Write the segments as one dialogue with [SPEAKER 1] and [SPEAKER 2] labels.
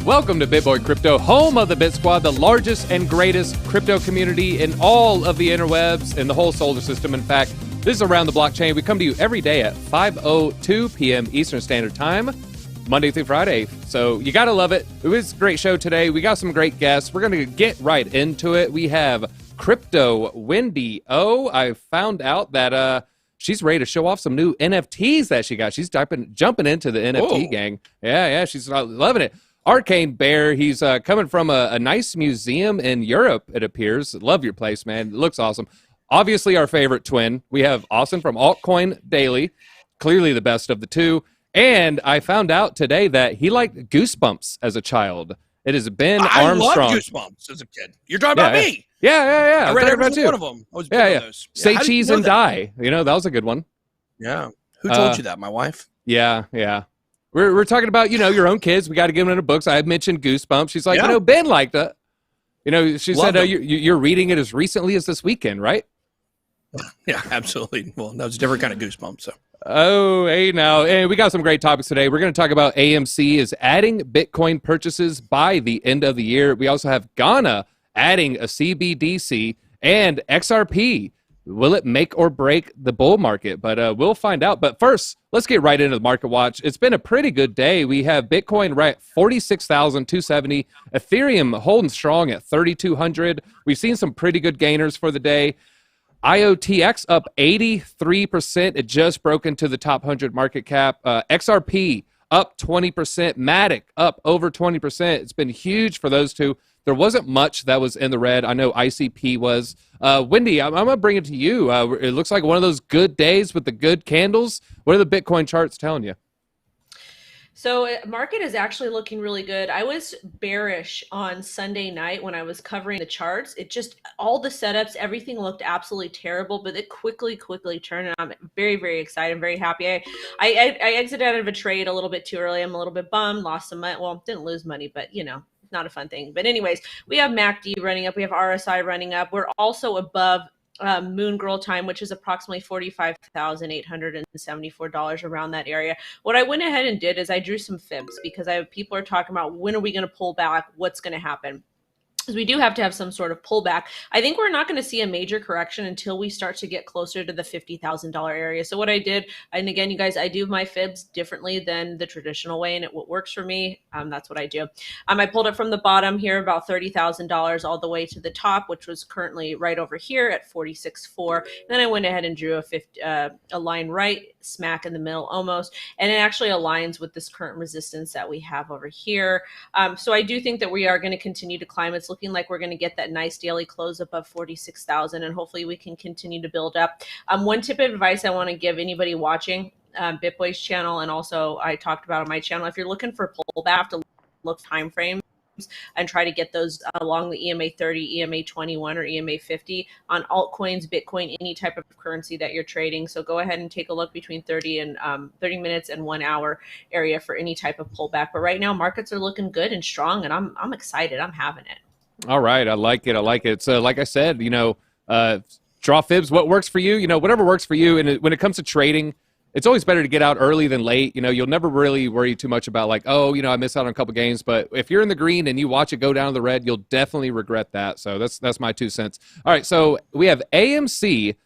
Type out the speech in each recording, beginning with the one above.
[SPEAKER 1] Welcome to BitBoy Crypto, home of the BitSquad, the largest and greatest crypto community in all of the interwebs and the whole solar system. In fact, this is Around the Blockchain. We come to you every day at 5:02 p.m. Eastern Standard Time, Monday through Friday. So you got to love it. It was a great show today. We got some great guests. We're going to get right into it. We have CryptoWendyO. I found out that she's ready to show off some new NFTs that she got. She's jumping into the NFT gang. Yeah, she's loving it. Arcane Bear, he's coming from a nice museum in Europe, it appears. Love your place, man. It looks awesome. Obviously, our favorite twin. We have Austin from Altcoin Daily, clearly the best of the two. And I found out today that he liked Goosebumps as a child. It is Ben Armstrong.
[SPEAKER 2] I loved Goosebumps as a kid. You're talking about me.
[SPEAKER 1] Yeah.
[SPEAKER 2] I read every single one of them. I was big on those.
[SPEAKER 1] Say cheese and die. You know, that was a good one.
[SPEAKER 2] Yeah. Who told you that? My wife?
[SPEAKER 1] Yeah. We're talking about, your own kids. We got to give them into books. I mentioned Goosebumps. She's like, Ben liked it. She said you're reading it as recently as this weekend, right?
[SPEAKER 2] Yeah, absolutely. Well, that was a different kind of Goosebumps. So.
[SPEAKER 1] Oh, hey now. And we got some great topics today. We're going to talk about AMC is adding Bitcoin purchases by the end of the year. We also have Ghana adding a CBDC and XRP. Will it make or break the bull market? But we'll find out. But first, let's get right into the market watch. It's been a pretty good day. We have Bitcoin right at 46,270. Ethereum holding strong at 3,200. We've seen some pretty good gainers for the day. IOTX up 83%. It just broke into the top 100 market cap. XRP up 20%. Matic up over 20%. It's been huge for those two. There wasn't much that was in the red. I know ICP was. Wendy, I'm going to bring it to you. It looks like one of those good days with the good candles. What are the Bitcoin charts telling you?
[SPEAKER 3] So market is actually looking really good. I was bearish on Sunday night when I was covering the charts. It just, all the setups, everything looked absolutely terrible, but it quickly turned. And I'm very, very excited. I'm very happy. I exited out of a trade a little bit too early. I'm a little bit bummed, lost some money. Well, didn't lose money, but not a fun thing. But anyways, we have MACD running up. We have RSI running up. We're also above Moon Girl time, which is approximately $45,874 around that area. What I went ahead and did is I drew some fibs because people are talking about when are we going to pull back? What's going to happen? Because we do have to have some sort of pullback. I think we're not going to see a major correction until we start to get closer to the $50,000 area. So what I did, and again, you guys, I do my fibs differently than the traditional way, and what works for me, that's what I do. I pulled it from the bottom here, about $30,000 all the way to the top, which was currently right over here at 46.4. Then I went ahead and drew a line right smack in the middle almost, and it actually aligns with this current resistance that we have over here. So I do think that we are going to continue to climb. It's looking like we're going to get that nice daily close above 46,000, and hopefully we can continue to build up. One tip of advice I want to give anybody watching BitBoy's channel, and also I talked about on my channel, if you're looking for pullback, to look time frames and try to get those along the EMA 30, EMA 21, or EMA 50 on altcoins, Bitcoin, any type of currency that you're trading. So go ahead and take a look between 30 minutes and 1 hour area for any type of pullback. But right now, markets are looking good and strong, and I'm excited. I'm having it.
[SPEAKER 1] All right. I like it. So like I said, draw fibs. What works for you, whatever works for you. And when it comes to trading, it's always better to get out early than late. You'll never really worry too much about like, I missed out on a couple games. But if you're in the green and you watch it go down to the red, you'll definitely regret that. So that's my 2 cents. All right. So we have AMC,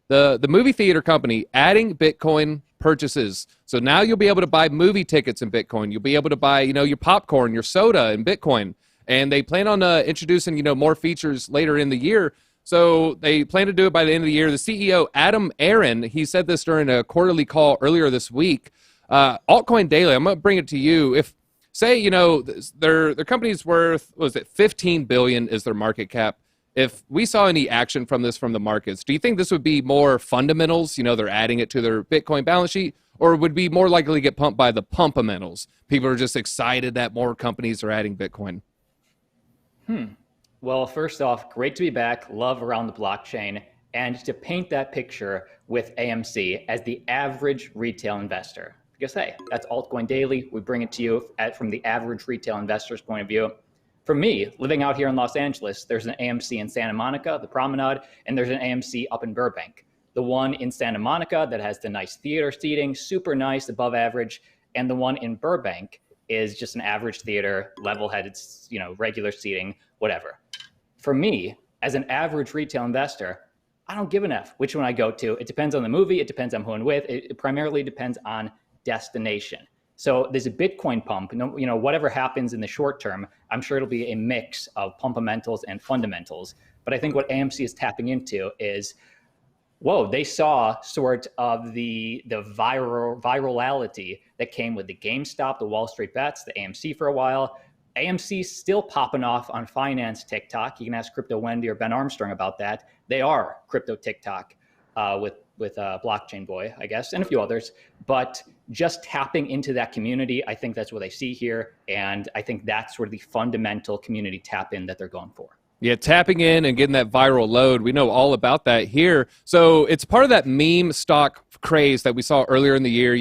[SPEAKER 1] the movie theater company, adding Bitcoin purchases. So now you'll be able to buy movie tickets in Bitcoin. You'll be able to buy, your popcorn, your soda in Bitcoin. And they plan on introducing, more features later in the year. So they plan to do it by the end of the year. The CEO, Adam Aaron, he said this during a quarterly call earlier this week. Altcoin Daily, I'm going to bring it to you. If, say, their company's worth, what was it, $15 billion is their market cap. If we saw any action from this from the markets, do you think this would be more fundamentals? They're adding it to their Bitcoin balance sheet, or would be more likely to get pumped by the pumpamentals? People are just excited that more companies are adding Bitcoin.
[SPEAKER 4] Well, first off, great to be back. Love Around the Blockchain. And to paint that picture with AMC as the average retail investor. Because, hey, that's Altcoin Daily. We bring it to you from the average retail investor's point of view. For me, living out here in Los Angeles, there's an AMC in Santa Monica, the Promenade, and there's an AMC up in Burbank. The one in Santa Monica that has the nice theater seating, super nice, above average, and the one in Burbank is just an average theater, level-headed, regular seating, whatever. For me, as an average retail investor, I don't give an F which one I go to. It depends on the movie. It depends on who I'm with. It primarily depends on destination. So there's a Bitcoin pump. Whatever happens in the short term, I'm sure it'll be a mix of pumpamentals and fundamentals. But I think what AMC is tapping into is, they saw sort of the virality that came with the GameStop, the Wall Street bets, the AMC for a while. AMC's still popping off on finance TikTok. You can ask CryptoWendy or Ben Armstrong about that. They are crypto TikTok with Blockchain Boy, I guess, and a few others. But just tapping into that community, I think that's what they see here. And I think that's sort of the fundamental community tap in that they're going for.
[SPEAKER 1] Yeah, tapping in and getting that viral load. We know all about that here. So it's part of that meme stock craze that we saw earlier in the year.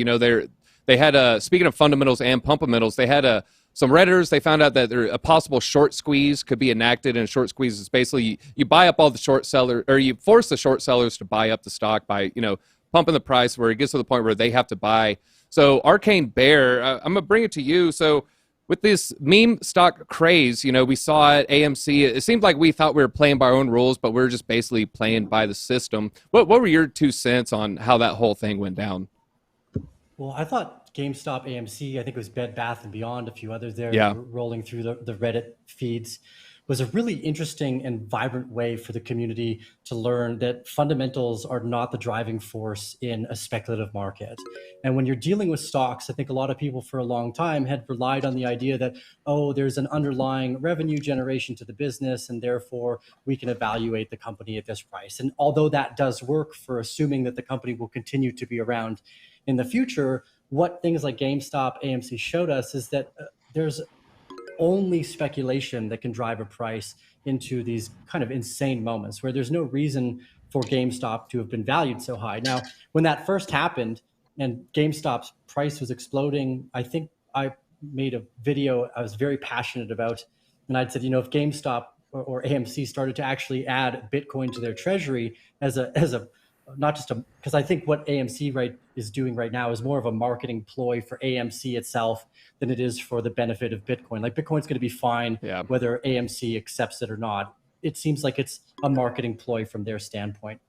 [SPEAKER 1] They had, speaking of fundamentals and pumpamentals, they had some Redditors. They found out that a possible short squeeze could be enacted, and a short squeeze is basically you buy up all the short sellers, or you force the short sellers to buy up the stock by, pumping the price where it gets to the point where they have to buy. So Arcane Bear, I'm going to bring it to you. So with this meme stock craze, we saw at AMC, it seemed like we thought we were playing by our own rules, but we were just basically playing by the system. What were your 2 cents on how that whole thing went down?
[SPEAKER 5] Well, I thought GameStop, AMC, I think it was Bed Bath & Beyond, a few others there, rolling through the Reddit feeds, was a really interesting and vibrant way for the community to learn that fundamentals are not the driving force in a speculative market. And when you're dealing with stocks, I think a lot of people for a long time had relied on the idea that, there's an underlying revenue generation to the business, and therefore we can evaluate the company at this price. And although that does work for assuming that the company will continue to be around in the future, what things like GameStop, AMC showed us is that there's only speculation that can drive a price into these kind of insane moments where there's no reason for GameStop to have been valued so high. Now, when that first happened and GameStop's price was exploding, I think I made a video I was very passionate about, and I'd said, if GameStop or AMC started to actually add Bitcoin to their treasury as a not just because I think what AMC is doing right now is more of a marketing ploy for AMC itself than it is for the benefit of Bitcoin. Like Bitcoin's going to be fine whether AMC accepts it or not. It seems like it's a marketing ploy from their standpoint.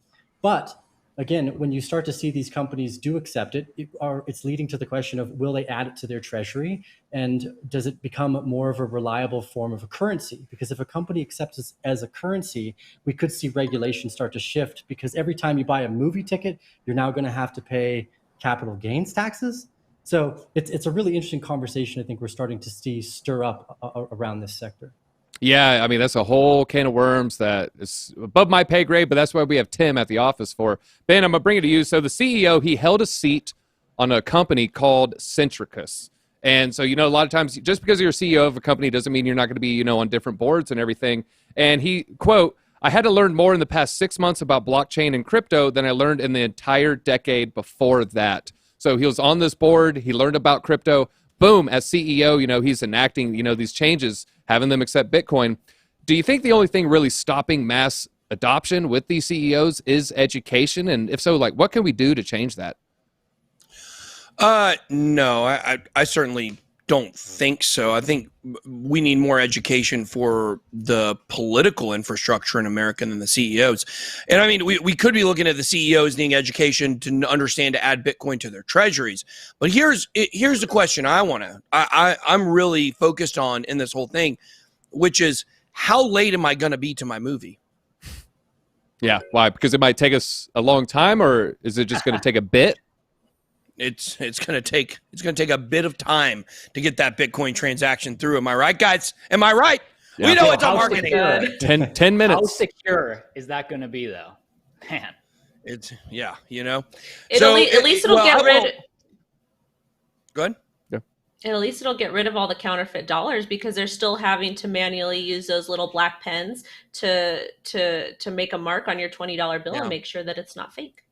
[SPEAKER 5] But again, when you start to see these companies do accept it, it's leading to the question of, will they add it to their treasury? And does it become more of a reliable form of a currency? Because if a company accepts it as a currency, we could see regulation start to shift, because every time you buy a movie ticket, you're now going to have to pay capital gains taxes. So it's a really interesting conversation I think we're starting to see stir up around this sector.
[SPEAKER 1] Yeah, I mean, that's a whole can of worms that is above my pay grade, but that's why we have Tim at the office for. Ben, I'm going to bring it to you. So the CEO, he held a seat on a company called Centricus. And so, a lot of times, just because you're CEO of a company doesn't mean you're not going to be, on different boards and everything. And he, quote, "I had to learn more in the past 6 months about blockchain and crypto than I learned in the entire decade before that." So he was on this board. He learned about crypto. Boom, as CEO, he's enacting, these changes, having them accept Bitcoin. Do you think the only thing really stopping mass adoption with these CEOs is education? And if so, what can we do to change that?
[SPEAKER 2] No, I certainly don't think so. I think we need more education for the political infrastructure in America than the CEOs. And I mean, we could be looking at the CEOs needing education to understand to add Bitcoin to their treasuries. But here's the question I'm really focused on in this whole thing, which is, how late am I going to be to my movie?
[SPEAKER 1] Yeah. Why? Because it might take us a long time, or is it just going to take a bit?
[SPEAKER 2] It's going to take a bit of time to get that Bitcoin transaction through. Am I right, guys? Am I right? Yeah. We know it's a marketing.
[SPEAKER 1] 10 minutes.
[SPEAKER 4] How secure is that going to be, though? Man,
[SPEAKER 2] it's
[SPEAKER 3] at least it'll get rid.
[SPEAKER 2] Go ahead.
[SPEAKER 3] And at least it'll get rid of all the counterfeit dollars, because they're still having to manually use those little black pens to make a mark on your $20 bill and make sure that it's not fake.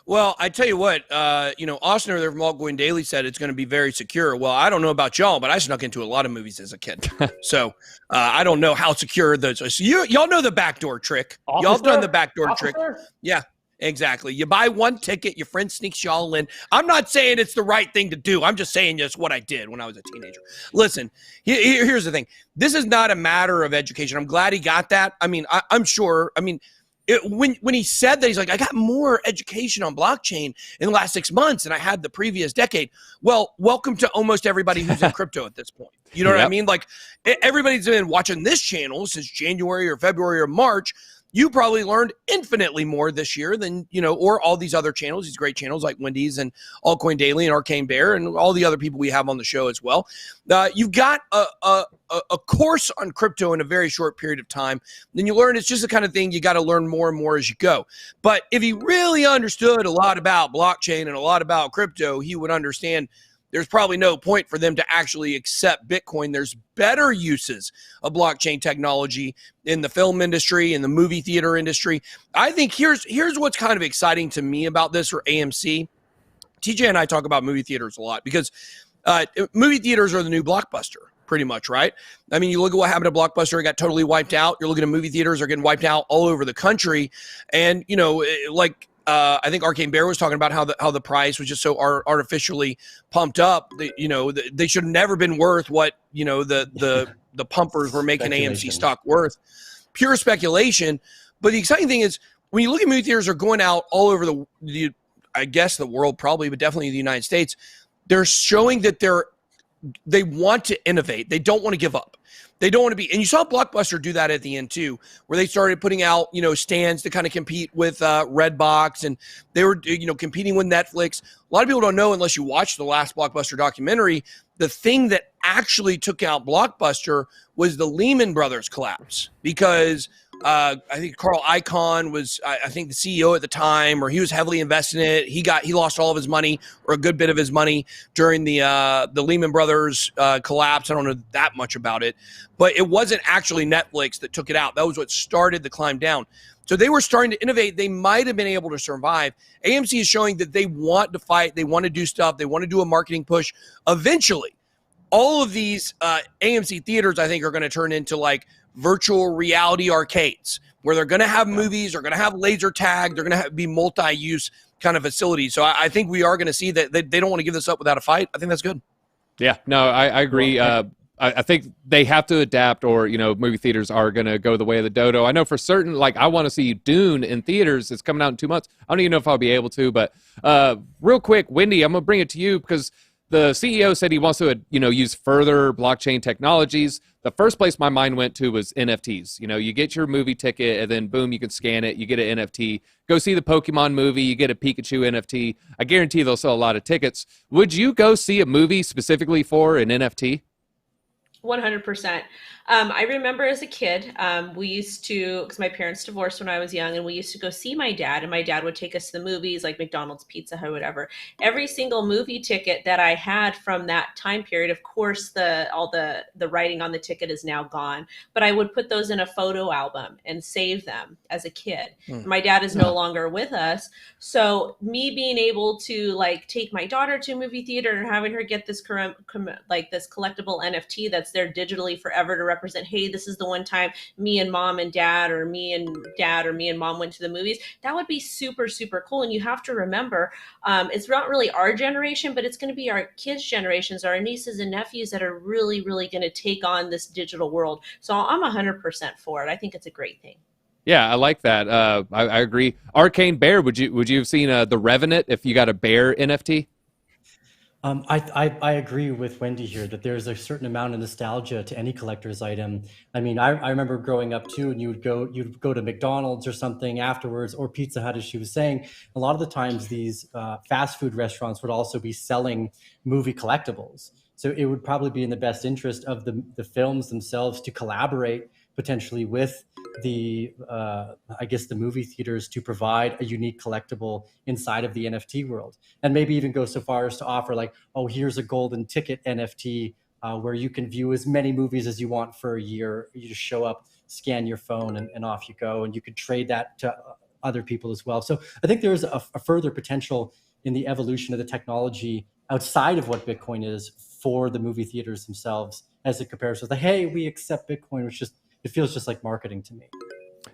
[SPEAKER 2] Well, I tell you what, Austin over there from Altcoin Daily said it's going to be very secure. Well, I don't know about y'all, but I snuck into a lot of movies as a kid. So I don't know how secure those are. So y'all know the backdoor trick. Y'all done the backdoor trick. Yeah. Exactly. You buy one ticket, your friend sneaks you all in. I'm not saying it's the right thing to do. I'm just saying it's what I did when I was a teenager. Listen, here's the thing. This is not a matter of education. I'm glad he got that. I mean, I'm sure. I mean, when he said that, he's like, I got more education on blockchain in the last 6 months than I had the previous decade. Well, welcome to almost everybody who's in crypto at this point. You know what I mean? Like, everybody's been watching this channel since January or February or March. You probably learned infinitely more this year than, or all these other channels, these great channels like Wendy's and Altcoin Daily and Arcane Bear and all the other people we have on the show as well. You've got a course on crypto in a very short period of time. Then you learn it's just the kind of thing you got to learn more and more as you go. But if he really understood a lot about blockchain and a lot about crypto, he would understand there's probably no point for them to actually accept Bitcoin. There's better uses of blockchain technology in the film industry, in the movie theater industry. I think here's what's kind of exciting to me about this for AMC. TJ and I talk about movie theaters a lot because movie theaters are the new Blockbuster, pretty much, right? I mean, you look at what happened to Blockbuster, it got totally wiped out. You're looking at movie theaters are getting wiped out all over the country. And, I think Arcane Bear was talking about how the price was just so artificially pumped up. They should have never been worth what the pumpers were making AMC stock worth. Pure speculation. But the exciting thing is when you look at movie theaters are going out all over the I guess the world probably, but definitely the United States. They're showing that they want to innovate. They don't want to give up. They don't want to be, and you saw Blockbuster do that at the end too, where they started putting out, stands to kind of compete with Redbox, and they were, competing with Netflix. A lot of people don't know unless you watch the last Blockbuster documentary. The thing that actually took out Blockbuster was the Lehman Brothers collapse, because I think Carl Icahn was, I think, the CEO at the time, or he was heavily invested in it. He lost all of his money, or a good bit of his money, during the Lehman Brothers collapse. I don't know that much about it, but it wasn't actually Netflix that took it out. That was what started the climb down. So they were starting to innovate. They might have been able to survive. AMC is showing that they want to fight. They want to do stuff. They want to do a marketing push. Eventually, all of these AMC theaters, I think, are going to turn into like virtual reality arcades, where they're going to have movies, they're going to have laser tag, they're going to be multi-use kind of facilities. So I think we are going to see that they don't want to give this up without a fight. I think that's good.
[SPEAKER 1] Yeah, no, I agree. I think they have to adapt, or movie theaters are going to go the way of the dodo. I know for certain, like, I want to see Dune in theaters. It's coming out in 2 months. I don't even know if I'll be able to, but real quick, Wendy, I'm going to bring it to you because the CEO said he wants to, use further blockchain technologies. The first place my mind went to was NFTs. You get your movie ticket, and then boom, you can scan it. You get an NFT. Go see the Pokemon movie. You get a Pikachu NFT. I guarantee they'll sell a lot of tickets. Would you go see a movie specifically for an NFT?
[SPEAKER 3] 100%. I remember as a kid, we used to, because my parents divorced when I was young, and we used to go see my dad, and my dad would take us to the movies, like McDonald's, Pizza Hut, whatever. Every single movie ticket that I had from that time period, of course, all the writing on the ticket is now gone, but I would put those in a photo album and save them as a kid. My dad is no longer with us, so me being able to like take my daughter to a movie theater and having her get this this collectible NFT that's there digitally forever to represent, hey, this is the one time me and mom and dad, or me and dad, or me and mom went to the movies. That would be super, super cool. And you have to remember, it's not really our generation, but it's going to be our kids' generations, our nieces and nephews, that are really, really going to take on this digital world. So I'm 100% for it. I think it's a great thing.
[SPEAKER 1] Yeah, I like that. I agree. Arcane Bear, would you have seen The Revenant if you got a bear NFT?
[SPEAKER 5] I agree with Wendy here that there's a certain amount of nostalgia to any collector's item. I mean, I remember growing up too, and you'd go to McDonald's or something afterwards, or Pizza Hut, as she was saying. A lot of the times these fast food restaurants would also be selling movie collectibles. So it would probably be in the best interest of the films themselves to collaborate potentially with the movie theaters to provide a unique collectible inside of the NFT world, and maybe even go so far as to offer like, oh, here's a golden ticket NFT where you can view as many movies as you want for a year. You just show up, scan your phone, and off you go, and you could trade that to other people as well. So I think there's a further potential in the evolution of the technology outside of what Bitcoin is for the movie theaters themselves, as it compares to the, hey, we accept Bitcoin, which just, it feels just like marketing to me.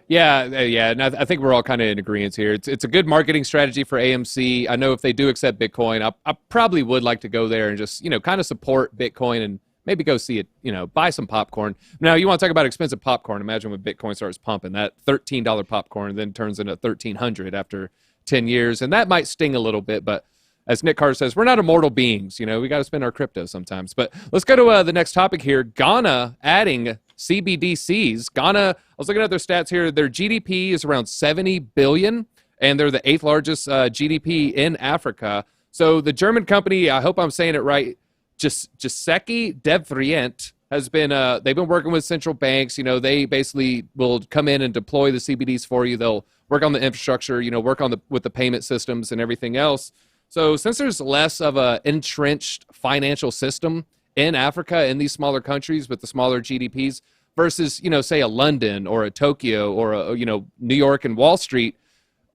[SPEAKER 1] Yeah, and I think we're all kind of in agreement here. It's a good marketing strategy for AMC. I know if they do accept Bitcoin, I probably would like to go there and just, kind of support Bitcoin and maybe go see it, buy some popcorn. Now, you want to talk about expensive popcorn. Imagine when Bitcoin starts pumping, that $13 popcorn then turns into $1,300 after 10 years, and that might sting a little bit, but as Nick Carter says, we're not immortal beings. We got to spend our crypto sometimes. But let's go to the next topic here. Ghana adding CBDCs. Ghana, I was looking at their stats here. Their GDP is around 70 billion, and they're the 8th largest GDP in Africa. So the German company, I hope I'm saying it right, Giuseppe Devrient has been, they've been working with central banks. They basically will come in and deploy the CBDs for you. They'll work on the infrastructure, work on with the payment systems and everything else. So since there's less of a entrenched financial system in Africa, in these smaller countries with the smaller GDPs versus, say a London or a Tokyo or a, New York and Wall Street,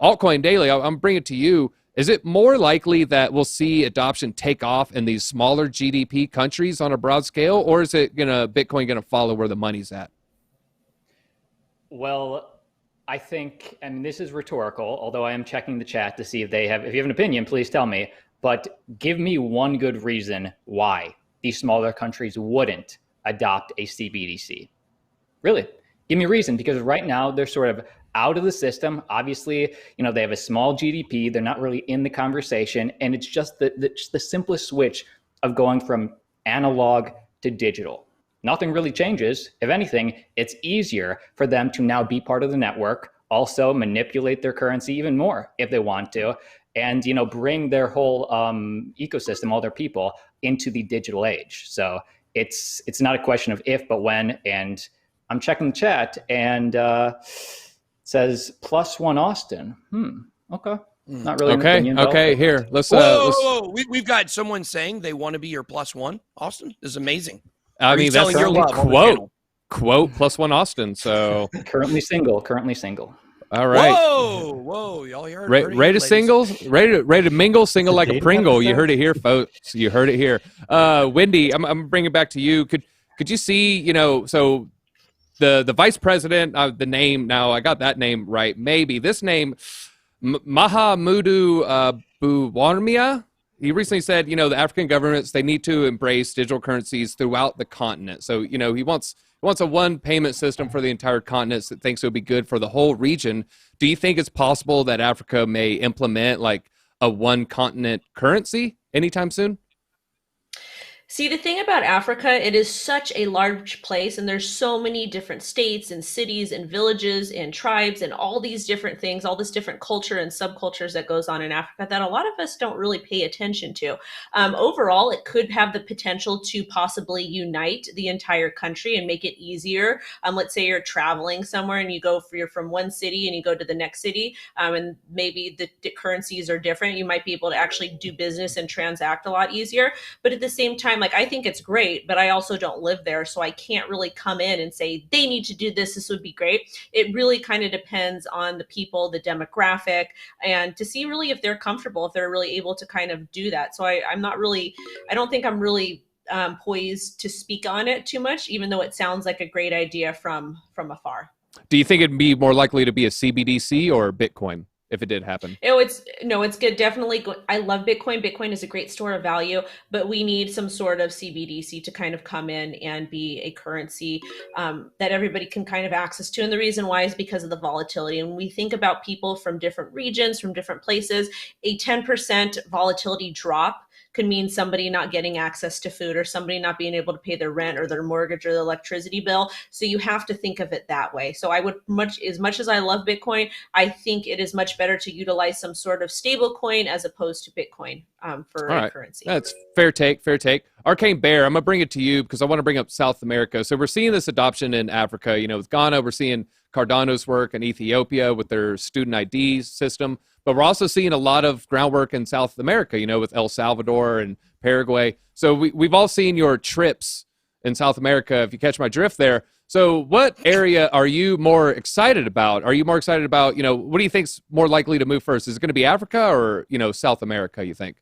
[SPEAKER 1] Altcoin Daily, I'm bringing it to you. Is it more likely that we'll see adoption take off in these smaller GDP countries on a broad scale, or is it Bitcoin gonna follow where the money's at?
[SPEAKER 4] Well, I think, this is rhetorical, although I am checking the chat to see if you have an opinion, please tell me, but give me one good reason why these smaller countries wouldn't adopt a CBDC. Really, give me a reason, because right now they're sort of out of the system. Obviously, they have a small GDP, they're not really in the conversation, and it's just the simplest switch of going from analog to digital. Nothing really changes. If anything, it's easier for them to now be part of the network, also manipulate their currency even more if they want to, and bring their whole ecosystem, all their people, into the digital age. So it's not a question of if, but when. And I'm checking the chat, and it says +1 Austin. Okay. Not really.
[SPEAKER 1] Okay.
[SPEAKER 4] An opinion,
[SPEAKER 1] okay. Here, let's.
[SPEAKER 2] Whoa. We've got someone saying they want to be your +1 Austin. This is amazing.
[SPEAKER 1] That's
[SPEAKER 2] your love
[SPEAKER 1] quote +1 Austin. So
[SPEAKER 4] currently single.
[SPEAKER 1] All right.
[SPEAKER 2] Whoa! Y'all heard it.
[SPEAKER 1] Ready to singles? Ready to mingle? Single like a Pringle. You heard it here, folks. You heard it here. Wendy, I'm bringing it back to you. Could you see? So the vice president. The name. Now I got that name right. Maybe this name, Mahamudu Buwarmia. He recently said, the African governments, they need to embrace digital currencies throughout the continent. So, he wants a one payment system for the entire continent that thinks it would be good for the whole region. Do you think it's possible that Africa may implement like a one continent currency anytime soon?
[SPEAKER 3] See, the thing about Africa, it is such a large place, and there's so many different states and cities and villages and tribes and all these different things, all this different culture and subcultures that goes on in Africa that a lot of us don't really pay attention to. Overall, it could have the potential to possibly unite the entire country and make it easier. Let's say you're traveling somewhere and you're from one city and you go to the next city, and maybe the currencies are different. You might be able to actually do business and transact a lot easier. But at the same time, I think it's great, but I also don't live there, so I can't really come in and say they need to do this would be great. It really kind of depends on the people, the demographic, and to see really if they're comfortable, if they're really able to kind of do that. So I don't think I'm really poised to speak on it too much, even though it sounds like a great idea from afar.
[SPEAKER 1] Do you think it'd be more likely to be a CBDC or Bitcoin if it did happen?
[SPEAKER 3] It's good. Definitely. I love Bitcoin. Bitcoin is a great store of value, but we need some sort of CBDC to kind of come in and be a currency that everybody can kind of access to. And the reason why is because of the volatility. And when we think about people from different regions, from different places, a 10% volatility drop could mean somebody not getting access to food, or somebody not being able to pay their rent or their mortgage or the electricity bill. So you have to think of it that way. So I would as much as I love Bitcoin, I think it is much better to utilize some sort of stable coin as opposed to Bitcoin for a currency.
[SPEAKER 1] That's fair take. Arcane Bear, I'm gonna bring it to you because I want to bring up South America. So we're seeing this adoption in Africa, with Ghana, we're seeing Cardano's work in Ethiopia with their student ID system. But we're also seeing a lot of groundwork in South America, with El Salvador and Paraguay. So we've all seen your trips in South America, if you catch my drift there. So what area are you more excited about? Are you more excited about, what do you think's more likely to move first? Is it going to be Africa or, South America, you think?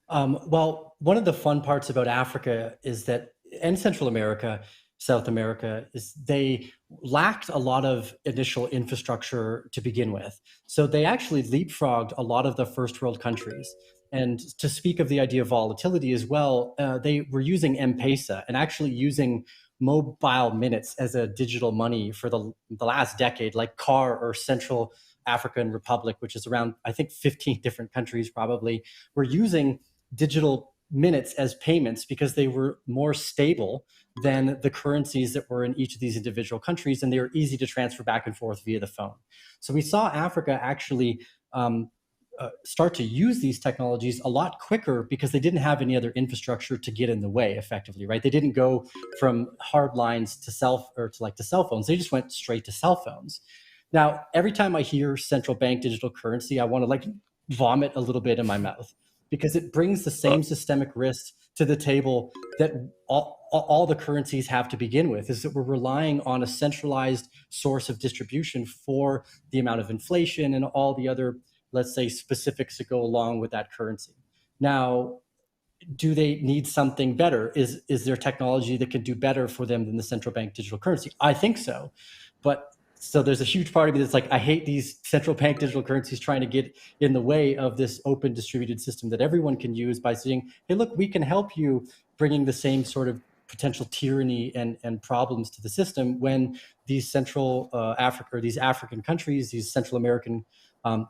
[SPEAKER 5] Well, one of the fun parts about Africa is that, and Central America, South America is they lacked a lot of initial infrastructure to begin with. So they actually leapfrogged a lot of the first world countries. And to speak of the idea of volatility as well, they were using M-Pesa and actually using mobile minutes as a digital money for the last decade, like CAR or Central African Republic, which is around, I think, 15 different countries probably, were using digital minutes as payments because they were more stable than the currencies that were in each of these individual countries, and they were easy to transfer back and forth via the phone. So we saw Africa actually start to use these technologies a lot quicker because they didn't have any other infrastructure to get in the way effectively, right? They didn't go from hard lines to cell phones. They just went straight to cell phones. Now, every time I hear central bank digital currency, I want to like vomit a little bit in my mouth because it brings the same systemic risk to the table that all the currencies have to begin with, is that we're relying on a centralized source of distribution for the amount of inflation and all the other, let's say, specifics that go along with that currency. Now, do they need something better? Is there technology that can do better for them than the central bank digital currency? I think so. But so there's a huge part of me that's like, I hate these central bank digital currencies trying to get in the way of this open distributed system that everyone can use by saying, hey, look, we can help you, bringing the same sort of potential tyranny and problems to the system when these Central Africa or these African countries, these Central American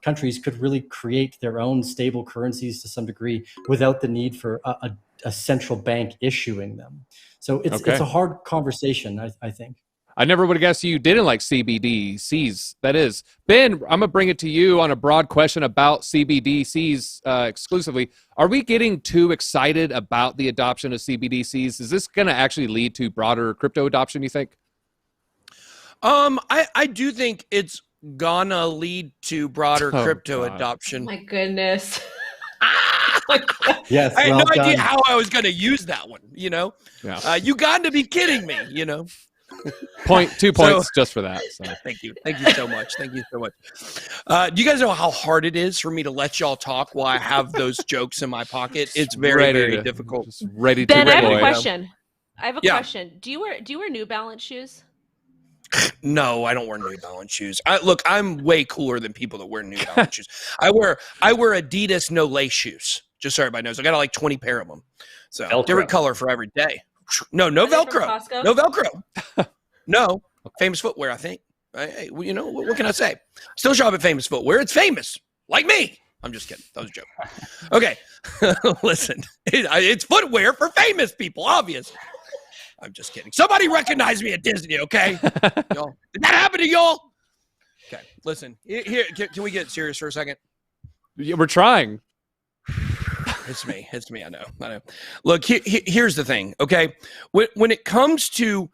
[SPEAKER 5] countries could really create their own stable currencies to some degree without the need for a central bank issuing them. So it's a hard conversation, I think.
[SPEAKER 1] I never would have guessed you didn't like CBDCs. That is. Ben, I'm going to bring it to you on a broad question about CBDCs exclusively. Are we getting too excited about the adoption of CBDCs? Is this going to actually lead to broader crypto adoption, you think?
[SPEAKER 2] I do think it's gonna lead to broader crypto adoption.
[SPEAKER 3] My goodness.
[SPEAKER 5] Yes,
[SPEAKER 2] I had no idea how I was going to use that one, you know?
[SPEAKER 1] Yeah.
[SPEAKER 2] You got to be kidding me, you know?
[SPEAKER 1] 2 points just for that. So.
[SPEAKER 2] Thank you so much. Do you guys know how hard it is for me to let y'all talk while I have those jokes in my pocket? It's very difficult.
[SPEAKER 1] Just ready
[SPEAKER 3] Ben,
[SPEAKER 1] to
[SPEAKER 3] I have a question. Question. Do you wear New Balance shoes?
[SPEAKER 2] No, I don't wear New Balance shoes. Look, I'm way cooler than people that wear New Balance shoes. I wear Adidas no lace shoes. Just so everybody knows, I got like 20 pair of them. So Velcro. Different color for every day. No Velcro. No Velcro. No, Famous Footwear, I think. Hey, well, you know, what can I say? Still shop at Famous Footwear. It's famous, like me. I'm just kidding. That was a joke. Okay, listen, it's footwear for famous people, obviously. I'm just kidding. Somebody recognize me at Disney, okay? Y'all, did that happen to y'all? Okay, listen. Here, can we get serious for a second?
[SPEAKER 1] Yeah, we're trying.
[SPEAKER 2] It's me. I know. Look, here's the thing. Okay, when it comes to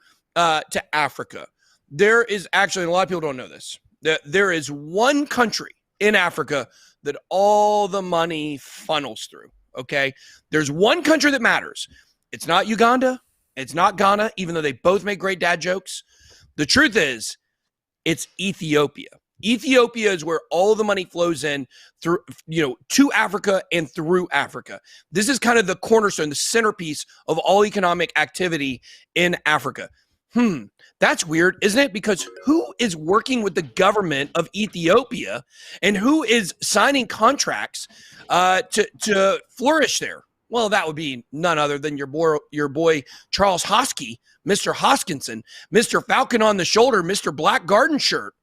[SPEAKER 2] Africa, there is actually, and a lot of people don't know this, that there is one country in Africa that all the money funnels through. Okay, there's one country that matters. It's not Uganda. It's not Ghana, even though they both make great dad jokes. The truth is, it's Ethiopia. Ethiopia is where all of the money flows in through, to Africa and through Africa. This is kind of the cornerstone, the centerpiece of all economic activity in Africa. That's weird, isn't it? Because who is working with the government of Ethiopia and who is signing contracts to flourish there? Well, that would be none other than your boy Charles Hosky, Mr. Hoskinson, Mr. Falcon on the shoulder, Mr. Black Garden shirt.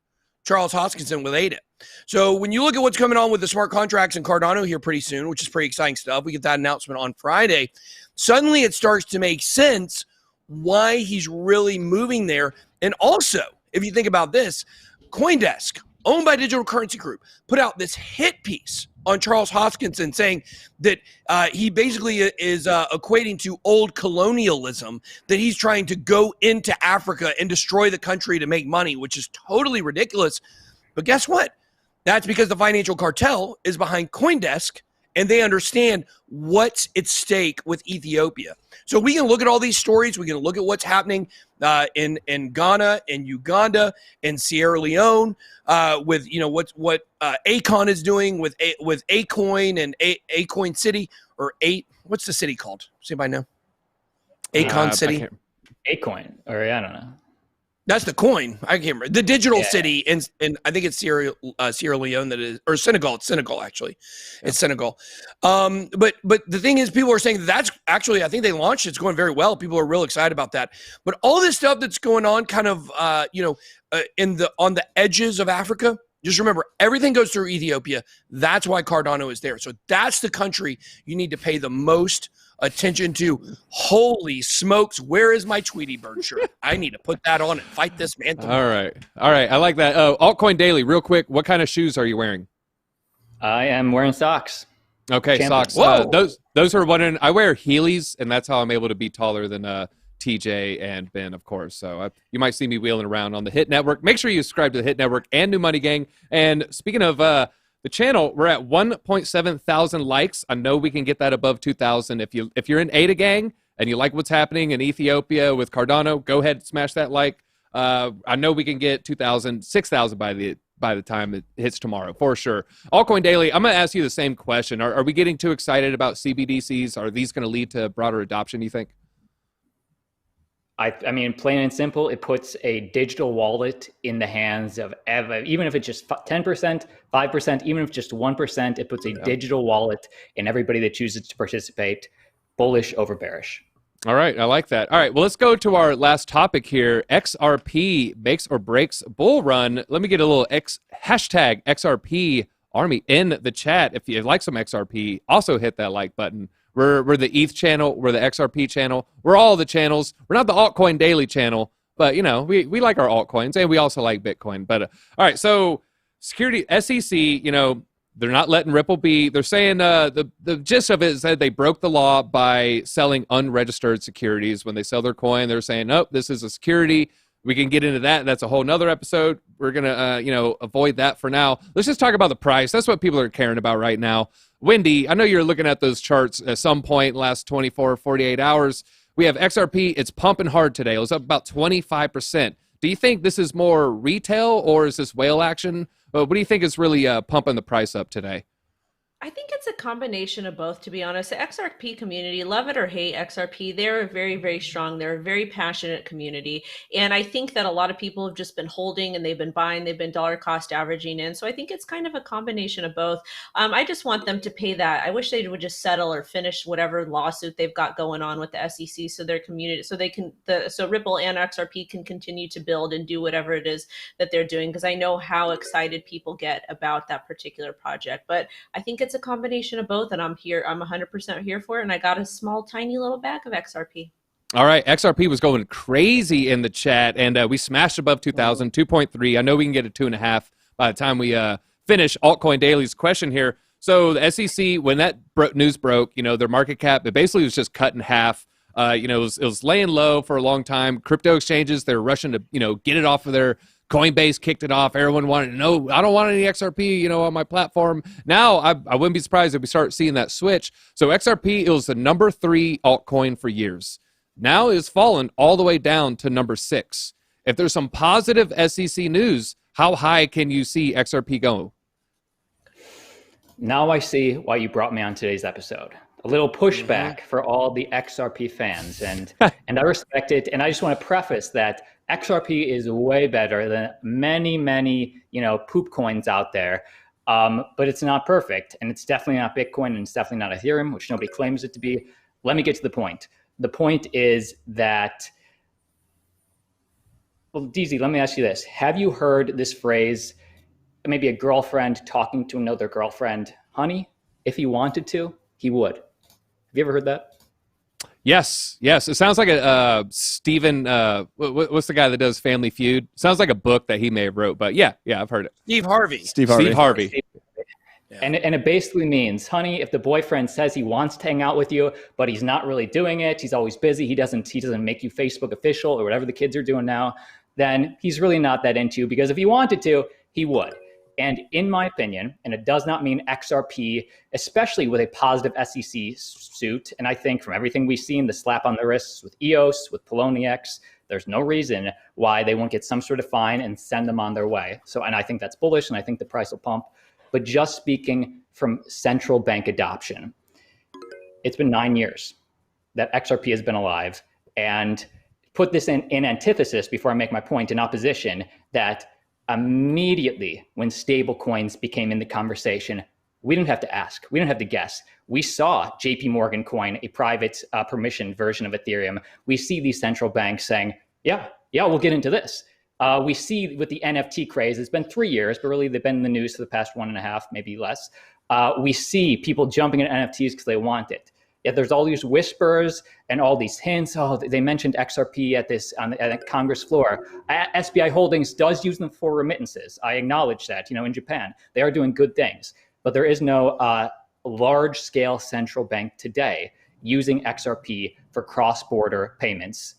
[SPEAKER 2] Charles Hoskinson with ADA. So when you look at what's coming on with the smart contracts and Cardano here pretty soon, which is pretty exciting stuff, we get that announcement on Friday, suddenly it starts to make sense why he's really moving there. And also, if you think about this, CoinDesk, owned by Digital Currency Group, put out this hit piece on Charles Hoskinson saying that he basically is equating to old colonialism, that he's trying to go into Africa and destroy the country to make money, which is totally ridiculous. But guess what? That's because the financial cartel is behind CoinDesk, and they understand what's at stake with Ethiopia. So we can look at all these stories. We can look at what's happening in Ghana and Uganda and Sierra Leone with what Akon is doing with Acoin and Acoin City, or what's the city called? Does anybody know? Akon City.
[SPEAKER 4] Acorn, or I don't know.
[SPEAKER 2] That's the coin. I can't remember. The digital city in I think it's Sierra Leone that is, or Senegal. It's Senegal, actually. Yeah. It's Senegal. But the thing is, people are saying that's actually, I think they launched. It's going very well. People are real excited about that. But all this stuff that's going on kind of, on the edges of Africa, just remember, everything goes through Ethiopia. That's why Cardano is there. So that's the country you need to pay the most attention to. Holy smokes, where is my Tweety Bird shirt? I need to put that on and fight this man tomorrow.
[SPEAKER 1] All right, I like that. Altcoin Daily, real quick, what kind of shoes are you wearing?
[SPEAKER 4] I am wearing socks.
[SPEAKER 1] Okay,
[SPEAKER 4] Champion.
[SPEAKER 1] Socks. Those are wondering, I wear Heelys, and that's how I'm able to be taller than TJ and Ben, of course. So you might see me wheeling around on the Hit Network. Make sure you subscribe to the Hit Network and New Money Gang. And speaking of the channel, we're at 1.7 thousand likes. I know we can get that above 2,000. If you're in Ada Gang and you like what's happening in Ethiopia with Cardano, go ahead and smash that like. I know we can get 2,000, 6,000 by the time it hits tomorrow, for sure. Altcoin Daily, I'm going to ask you the same question. Are we getting too excited about CBDCs? Are these going to lead to broader adoption, you think?
[SPEAKER 4] I mean, plain and simple, it puts a digital wallet in the hands of even if it's just 10%, 5%, even if it's just 1%, it puts a digital wallet in everybody that chooses to participate. Bullish over bearish.
[SPEAKER 1] All right, I like that. All right, well, let's go to our last topic here. XRP makes or breaks bull run. Let me get a little hashtag XRP Army in the chat. If you like some XRP, also hit that like button. We're the ETH channel. We're the XRP channel. We're all the channels. We're not the Altcoin Daily channel, but, we like our altcoins, and we also like Bitcoin. But, all right, so security, SEC, they're not letting Ripple be. They're saying the gist of it is that they broke the law by selling unregistered securities. When they sell their coin, they're saying, nope, this is a security. We can get into that. That's a whole nother episode. We're going to, avoid that for now. Let's just talk about the price. That's what people are caring about right now. Wendy, I know you're looking at those charts at some point in the last 24, 48 hours. We have XRP. It's pumping hard today. It was up about 25%. Do you think this is more retail or is this whale action? What do you think is really pumping the price up today?
[SPEAKER 3] I think it's a combination of both, to be honest. The XRP community, love it or hate XRP, they're very, very strong. They're a very passionate community. And I think that a lot of people have just been holding and they've been buying, they've been dollar cost averaging in. So I think it's kind of a combination of both. I just want them to pay that. I wish they would just settle or finish whatever lawsuit they've got going on with the SEC so their community, so Ripple and XRP can continue to build and do whatever it is that they're doing, because I know how excited people get about that particular project. But I think it's a combination of both, and I'm 100% here for it, and I got a small tiny little bag of XRP.
[SPEAKER 1] All right, XRP was going crazy in the chat, and we smashed above 2,000, 2.3. I know we can get a 2.5 by the time we finish Altcoin Daily's question here. So the SEC, when that news broke, their market cap, it basically was just cut in half. It was laying low for a long time. Crypto exchanges, they're rushing to get it off of their Coinbase, kicked it off. Everyone wanted to know, I don't want any XRP, on my platform. Now, I wouldn't be surprised if we start seeing that switch. So XRP, it was the number 3 altcoin for years. Now it's fallen all the way down to number 6. If there's some positive SEC news, how high can you see XRP go?
[SPEAKER 4] Now I see why you brought me on today's episode. A little pushback for all the XRP fans, and I respect it. And I just want to preface that XRP is way better than many, poop coins out there. But it's not perfect, and it's definitely not Bitcoin, and it's definitely not Ethereum, which nobody claims it to be. Let me get to the point. The point is that, well, DZ, let me ask you this. Have you heard this phrase, maybe a girlfriend talking to another girlfriend? Honey, if he wanted to, he would. Have you ever heard that?
[SPEAKER 1] Yes. It sounds like a Stephen, what's the guy that does Family Feud? Sounds like a book that he may have wrote, but yeah, I've heard it.
[SPEAKER 2] Steve Harvey.
[SPEAKER 4] Yeah. And it basically means, honey, if the boyfriend says he wants to hang out with you, but he's not really doing it, he's always busy, he doesn't make you Facebook official or whatever the kids are doing now, then he's really not that into you, because if he wanted to, he would. And in my opinion, and it does not mean XRP, especially with a positive SEC suit, and I think from everything we've seen, the slap on the wrists with EOS, with Poloniex, there's no reason why they won't get some sort of fine and send them on their way. So, and I think that's bullish, and I think the price will pump. But just speaking from central bank adoption, it's been 9 years that XRP has been alive, and put this in antithesis before I make my point, in opposition, that immediately when stable coins became in the conversation, we didn't have to ask, we didn't have to guess. We saw JP Morgan coin, a private permissioned version of Ethereum. We see these central banks saying, yeah, we'll get into this. We see with the NFT craze, it's been 3 years, but really they've been in the news for the past 1.5, maybe less. We see people jumping into NFTs because they want it. Yet there's all these whispers and all these hints. Oh, they mentioned XRP at the Congress floor. SBI Holdings does use them for remittances. I acknowledge that. In Japan, they are doing good things, but there is no large-scale central bank today using XRP for cross-border payments.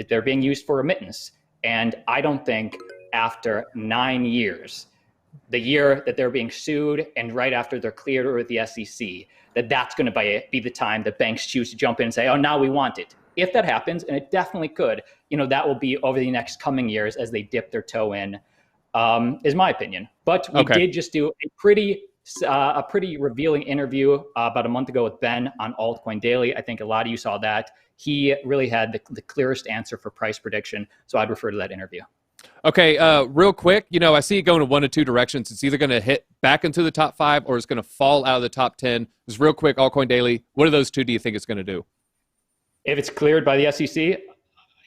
[SPEAKER 4] They're being used for remittance. And I don't think after 9 years, the year that they're being sued and right after they're cleared with the SEC, that's going to be the time that banks choose to jump in and say, oh, now we want it. If that happens, and it definitely could, that will be over the next coming years as they dip their toe in, is my opinion. But we did just do a pretty revealing interview about a month ago with Ben on Altcoin Daily. I think a lot of you saw that. He really had the clearest answer for price prediction. So I'd refer to that interview.
[SPEAKER 1] Okay, real quick, I see it going in one of two directions. It's either going to hit back into the top 5 or it's going to fall out of the top 10. Just real quick, Altcoin Daily, what of those two do you think it's going to do?
[SPEAKER 4] If it's cleared by the SEC,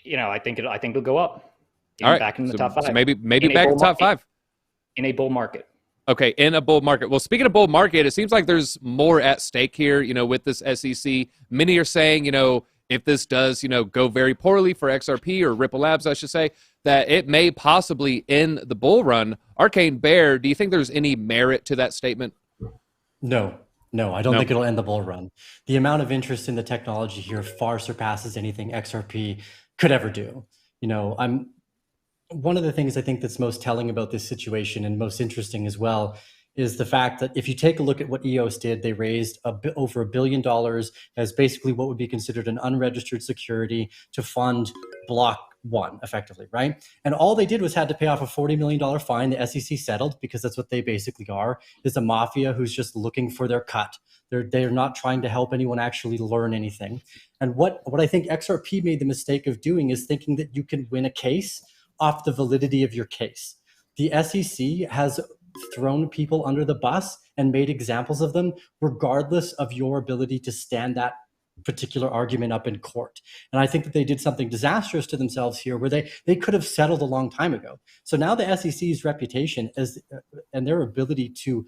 [SPEAKER 4] I think it'll go up.
[SPEAKER 1] All right,
[SPEAKER 4] back in the top 5.
[SPEAKER 1] So maybe back in the top 5.
[SPEAKER 4] In a bull market.
[SPEAKER 1] Okay, in a bull market. Well, speaking of bull market, it seems like there's more at stake here, with this SEC. Many are saying, if this does, go very poorly for XRP or Ripple Labs, I should say, that it may possibly end the bull run. Arcane Bear, do you think there's any merit to that statement?
[SPEAKER 5] No, I don't think it'll end the bull run. The amount of interest in the technology here far surpasses anything XRP could ever do. One of the things I think that's most telling about this situation and most interesting as well is the fact that if you take a look at what EOS did, they raised over $1 billion as basically what would be considered an unregistered security to fund Block 1, effectively, right? And all they did was had to pay off a $40 million fine. The SEC settled because that's what they basically are, is a mafia who's just looking for their cut. They're not trying to help anyone actually learn anything. And what I think XRP made the mistake of doing is thinking that you can win a case off the validity of your case. The SEC has thrown people under the bus and made examples of them, regardless of your ability to stand that particular argument up in court. And I think that they did something disastrous to themselves here where they could have settled a long time ago. So now the SEC's reputation and their ability to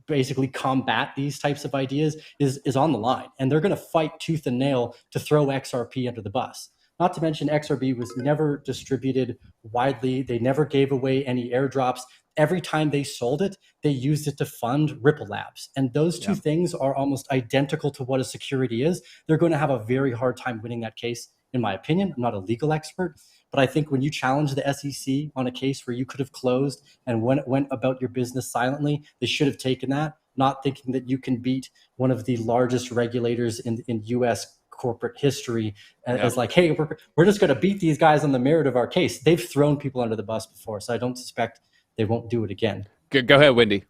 [SPEAKER 5] basically combat these types of ideas is on the line. And they're going to fight tooth and nail to throw XRP under the bus. Not to mention XRP was never distributed widely. They never gave away any airdrops. Every time they sold it, they used it to fund Ripple Labs. And those two things are almost identical to what a security is. They're going to have a very hard time winning that case, in my opinion. I'm not a legal expert, but I think when you challenge the SEC on a case where you could have closed and went about your business silently, they should have taken that, not thinking that you can beat one of the largest regulators in U.S. corporate history as like, hey, we're just going to beat these guys on the merit of our case. They've thrown people under the bus before, so I don't suspect they won't do it again.
[SPEAKER 1] Go ahead, Wendy.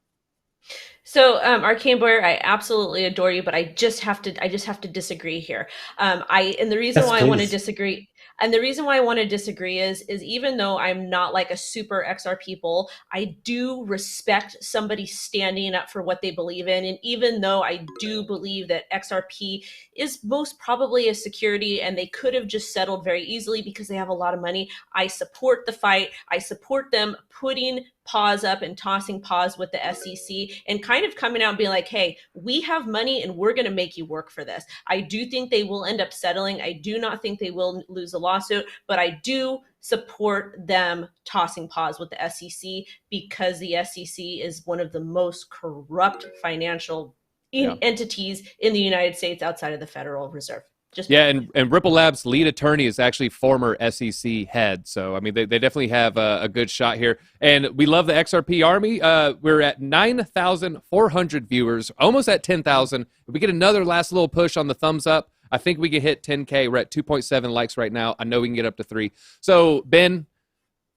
[SPEAKER 3] So, Arcane Bear, I absolutely adore you, but I just have to disagree here. And the reason why I want to disagree. And the reason why I want to disagree is even though I'm not like a super XRP bull, I do respect somebody standing up for what they believe in. And even though I do believe that XRP is most probably a security and they could have just settled very easily because they have a lot of money, I support the fight. I support them putting paws up and tossing paws with the SEC and kind of coming out and being like, hey, we have money and we're going to make you work for this. I do think they will end up settling. I do not think they will lose a lawsuit, but I do support them tossing paws with the SEC because the SEC is one of the most corrupt financial entities in the United States outside of the Federal Reserve.
[SPEAKER 1] And Ripple Labs' lead attorney is actually former SEC head. So, I mean, they definitely have a good shot here. And we love the XRP army. We're at 9,400 viewers, almost at 10,000. If we get another last little push on the thumbs up, I think we can hit 10K. We're at 2.7 likes right now. I know we can get up to 3. So, Ben,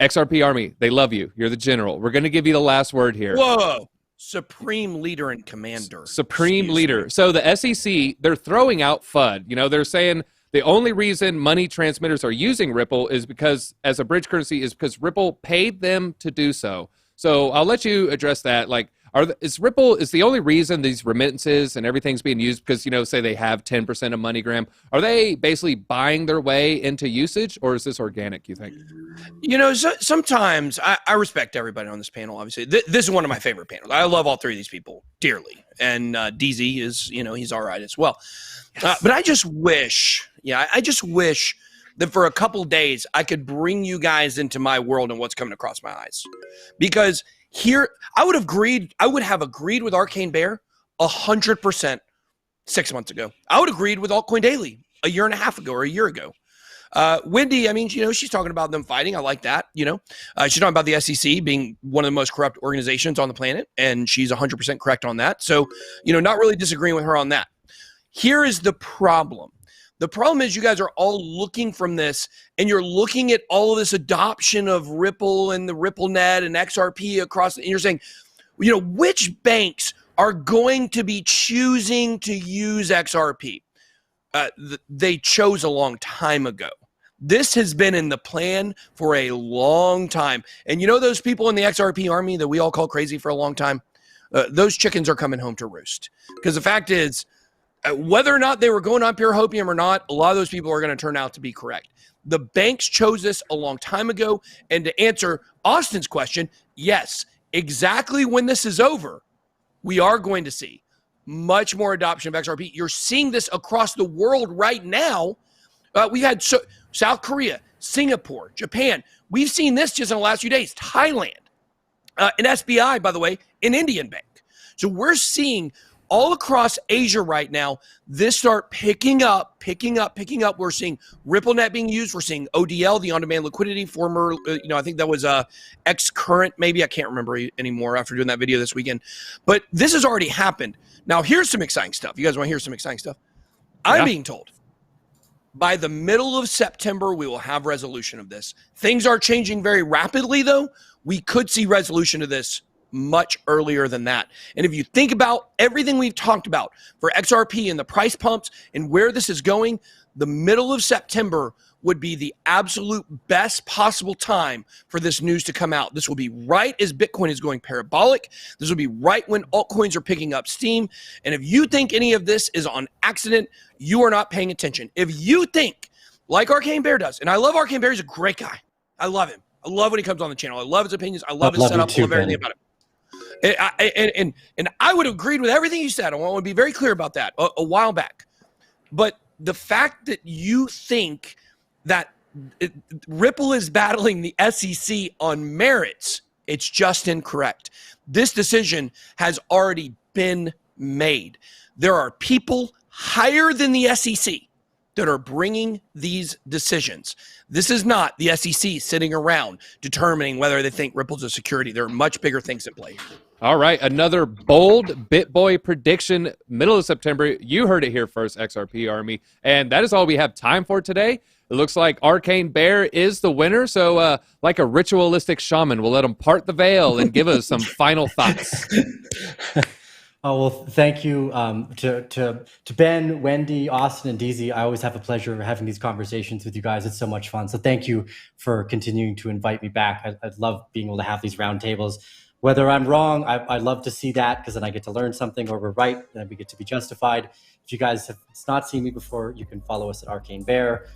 [SPEAKER 1] XRP army, they love you. You're the general. We're going to give you the last word here.
[SPEAKER 2] Whoa. Supreme leader and commander.
[SPEAKER 1] Supreme leader. So the SEC, they're throwing out FUD. They're saying The only reason money transmitters are using Ripple is because, as a bridge currency, is because Ripple paid them to do so. So I'll let you address that. Like, is Ripple is the only reason these remittances and everything's being used because, say they have 10% of MoneyGram? Are they basically buying their way into usage, or is this organic, you think?
[SPEAKER 2] Sometimes I respect everybody on this panel, obviously. This is one of my favorite panels. I love all three of these people dearly. And DZ is, he's all right as well. Yes. But I just wish that for a couple days I could bring you guys into my world and what's coming across my eyes. Because here, I would have agreed with Arcane Bear 100% 6 months ago. I would have agreed with Altcoin Daily a year and a half ago or a year ago. Wendy, I mean, she's talking about them fighting. I like that. She's talking about the SEC being one of the most corrupt organizations on the planet, and she's 100% correct on that. So, not really disagreeing with her on that. Here is the problem. The problem is you guys are all looking from this, and you're looking at all of this adoption of Ripple and the RippleNet and XRP across, and you're saying, which banks are going to be choosing to use XRP? They chose a long time ago. This has been in the plan for a long time. And those people in the XRP army that we all call crazy for a long time, those chickens are coming home to roost. Because the fact is, whether or not they were going on pure hopium or not, a lot of those people are going to turn out to be correct. The banks chose this a long time ago. And to answer Austin's question, yes, exactly when this is over, we are going to see much more adoption of XRP. You're seeing this across the world right now. We've had South Korea, Singapore, Japan. We've seen this just in the last few days. Thailand, an SBI, by the way, an Indian bank. So we're seeing all across Asia right now, this start picking up. We're seeing RippleNet being used. We're seeing ODL, the on-demand liquidity, former, I think that was X-Current, maybe. I can't remember anymore after doing that video this weekend. But this has already happened. Now, here's some exciting stuff. You guys want to hear some exciting stuff? I'm being told by the middle of September, we will have resolution of this. Things are changing very rapidly, though. We could see resolution of this much earlier than that. And if you think about everything we've talked about for XRP and the price pumps and where this is going, the middle of September would be the absolute best possible time for this news to come out. This will be right as Bitcoin is going parabolic. This will be right when altcoins are picking up steam. And if you think any of this is on accident, you are not paying attention. If you think, like Arcane Bear does, and I love Arcane Bear, he's a great guy. I love him. I love when he comes on the channel. I love his opinions. I love his setup. I love everything about it. And I would have agreed with everything you said. I want to be very clear about that a while back. But the fact that you think that Ripple is battling the SEC on merits, it's just incorrect. This decision has already been made. There are people higher than the SEC that are bringing these decisions. This is not the SEC sitting around determining whether they think Ripple's a security. There are much bigger things at play.
[SPEAKER 1] All right, another bold BitBoy prediction, middle of September. You heard it here first, XRP Army. And that is all we have time for today. It looks like Arcane Bear is the winner. So like a ritualistic shaman, we'll let him part the veil and give us some final thoughts.
[SPEAKER 5] Oh, well, thank you to Ben, Wendy, Austin, and DZ. I always have a pleasure having these conversations with you guys. It's so much fun. So thank you for continuing to invite me back. I'd love being able to have these roundtables. Whether I'm wrong, I'd love to see that because then I get to learn something, or we're right, then we get to be justified. If you guys have not seen me before, you can follow us at Arcane Bear.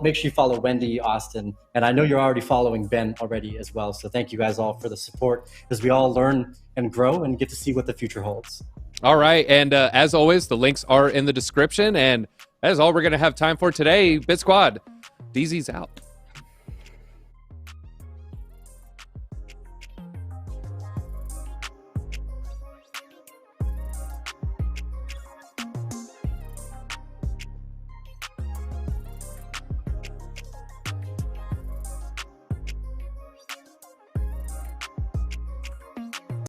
[SPEAKER 5] Make sure you follow Wendy, Austin, and I know you're already following Ben already as well. So thank you guys all for the support as we all learn and grow and get to see what the future holds.
[SPEAKER 1] All right, and as always, the links are in the description, and that is all we're going to have time for today. BitSquad, DZ's out.